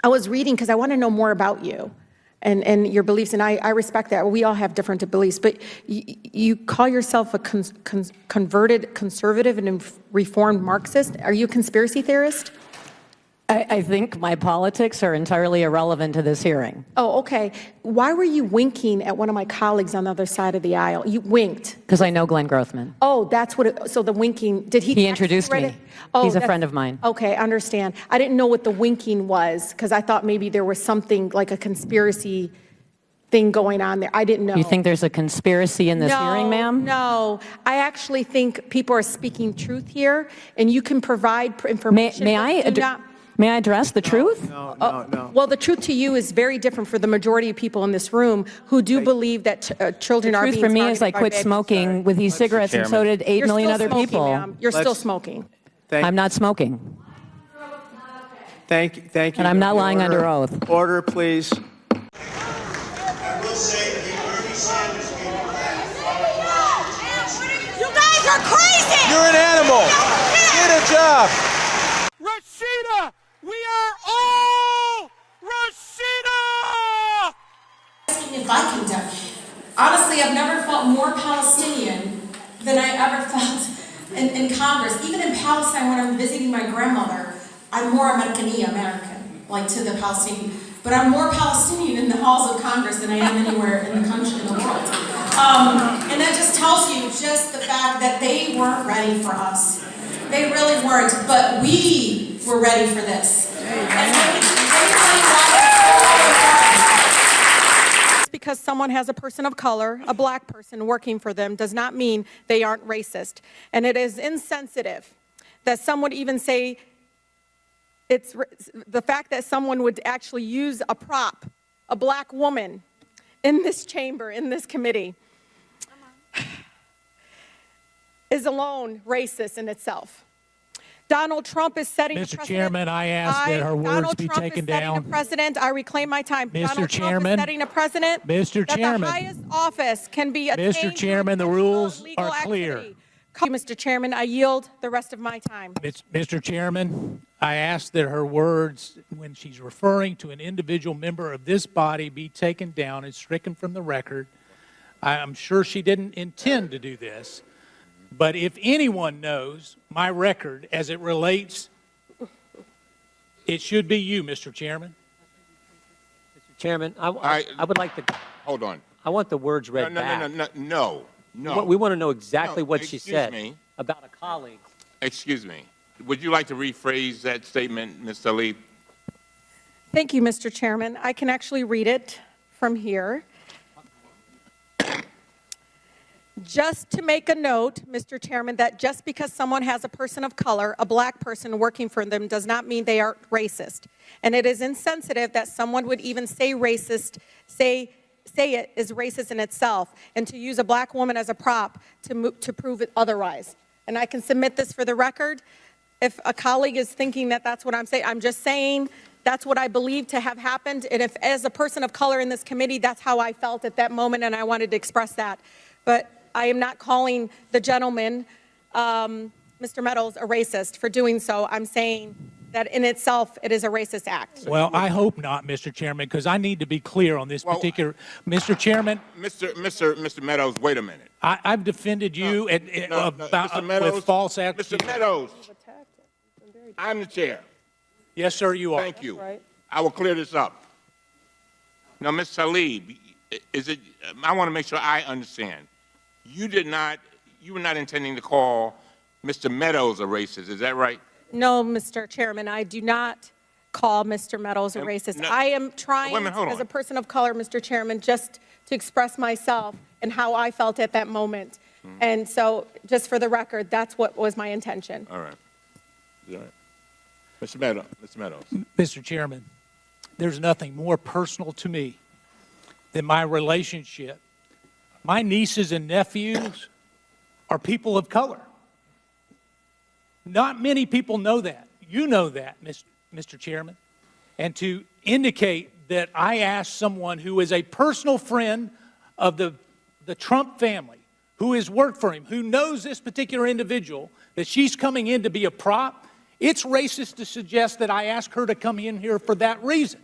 I was reading because I want to know more about you and your beliefs, and I respect that. We all have different beliefs, but you call yourself a converted conservative and reformed Marxist. Are you a conspiracy theorist? I think my politics are entirely irrelevant to this hearing. Oh, okay. Why were you winking at one of my colleagues on the other side of the aisle? You winked. Because I know Glenn Grothman. Oh, that's what it, so the winking, did he? He introduced me. Oh, he's a friend of mine. Okay, understand. I didn't know what the winking was, because I thought maybe there was something like a conspiracy thing going on there. I didn't know. You think there's a conspiracy in this hearing, ma'am? No, I actually think people are speaking truth here, and you can provide information. May I address the truth? No. Well, the truth to you is very different for the majority of people in this room who do believe that children are being The truth for me is I quit targeted by smoking with these cigarettes, and so did 8 million other people. You're still smoking. I'm not smoking. Thank you. And I'm not lying under oath. Order, please. I will say that Bernie Sanders gave a You guys are crazy! You're an animal. Get a job. Rashida! We are all Rashida! If I can do. Honestly, I've never felt more Palestinian than I ever felt in Congress. Even in Palestine, when I'm visiting my grandmother, I'm more American, like to the Palestinian. But I'm more Palestinian in the halls of Congress than I am anywhere in the country, in the world. And that just tells you just the fact that they weren't ready for us. They really weren't, but we were ready for this. Just because someone has a person of color, a black person working for them, does not mean they aren't racist. And it is insensitive that some would even say it's the fact that someone would actually use a prop, a black woman, in this chamber, in this committee, is alone racist in itself. Donald Trump is setting a precedent. Mr. Chairman, I ask that her words be taken down. Donald Trump is setting a precedent. I reclaim my time. Mr. Chairman, Trump is setting a precedent Mr. Chairman, that the highest office can be attained. Mr. Chairman, the rules are clear. Mr. Chairman, I yield the rest of my time. Mr. Chairman, I ask that her words, when she's referring to an individual member of this body, be taken down and stricken from the record. I'm sure she didn't intend to do this, but if anyone knows my record as it relates, it should be you, Mr. Chairman. Mr. Chairman, I would like to... Hold on. I want the words read back. No. We want to know exactly what she said about a colleague. Excuse me. Would you like to rephrase that statement, Ms. Tlaib? Thank you, Mr. Chairman. I can actually read it from here. Just to make a note, Mr. Chairman, that just because someone has a person of color, a black person working for them, does not mean they are racist. And it is insensitive that someone would even say racist, say it is racist in itself, and to use a black woman as a prop to prove it otherwise. And I can submit this for the record. If a colleague is thinking that that's what I'm saying, I'm just saying that's what I believe to have happened. And if, as a person of color in this committee, that's how I felt at that moment, and I wanted to express that. But I am not calling the gentleman, Mr. Meadows, a racist for doing so. I'm saying that in itself, it is a racist act. Well, I hope not, Mr. Chairman, because I need to be clear on this particular... Mr. Chairman... Mr. Meadows, wait a minute. I've defended you with false accusations. Mr. Meadows, I'm the chair. Yes, sir, you are. Thank you. Right. I will clear this up. Now, Ms. Tlaib, I want to make sure I understand. You were not intending to call Mr. Meadows a racist, is that right? No, Mr. Chairman, I do not call Mr. Meadows a racist. I am trying, as a person of color, Mr. Chairman, just to express myself and how I felt at that moment. And so, just for the record, that's what was my intention. All right. All right. Mr. Meadows. Mr. Chairman, there's nothing more personal to me than my relationship. My nieces and nephews are people of color. Not many people know that. You know that, Mr. Chairman. And to indicate that I asked someone who is a personal friend of the Trump family, who has worked for him, who knows this particular individual, that she's coming in to be a prop, It's racist to suggest that I asked her to come in here for that reason.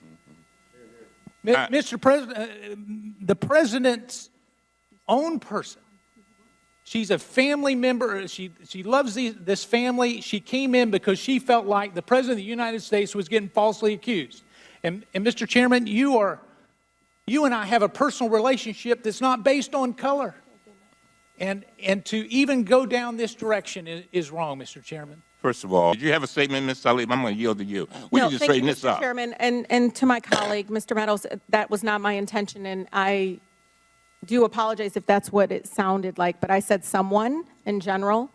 Mr. President, the president's own person. She's a family member. She loves this family. She came in because she felt like the President of the United States was getting falsely accused. And Mr. Chairman, you and I have a personal relationship that's not based on color. And to even go down this direction is wrong, Mr. Chairman. First of all, did you have a statement, Ms. Tlaib? I'm going to yield to you. We can just thank you, straighten this Mr. up. Chairman, and to my colleague, Mr. Meadows, that was not my intention, and I do apologize if that's what it sounded like, but I said someone in general.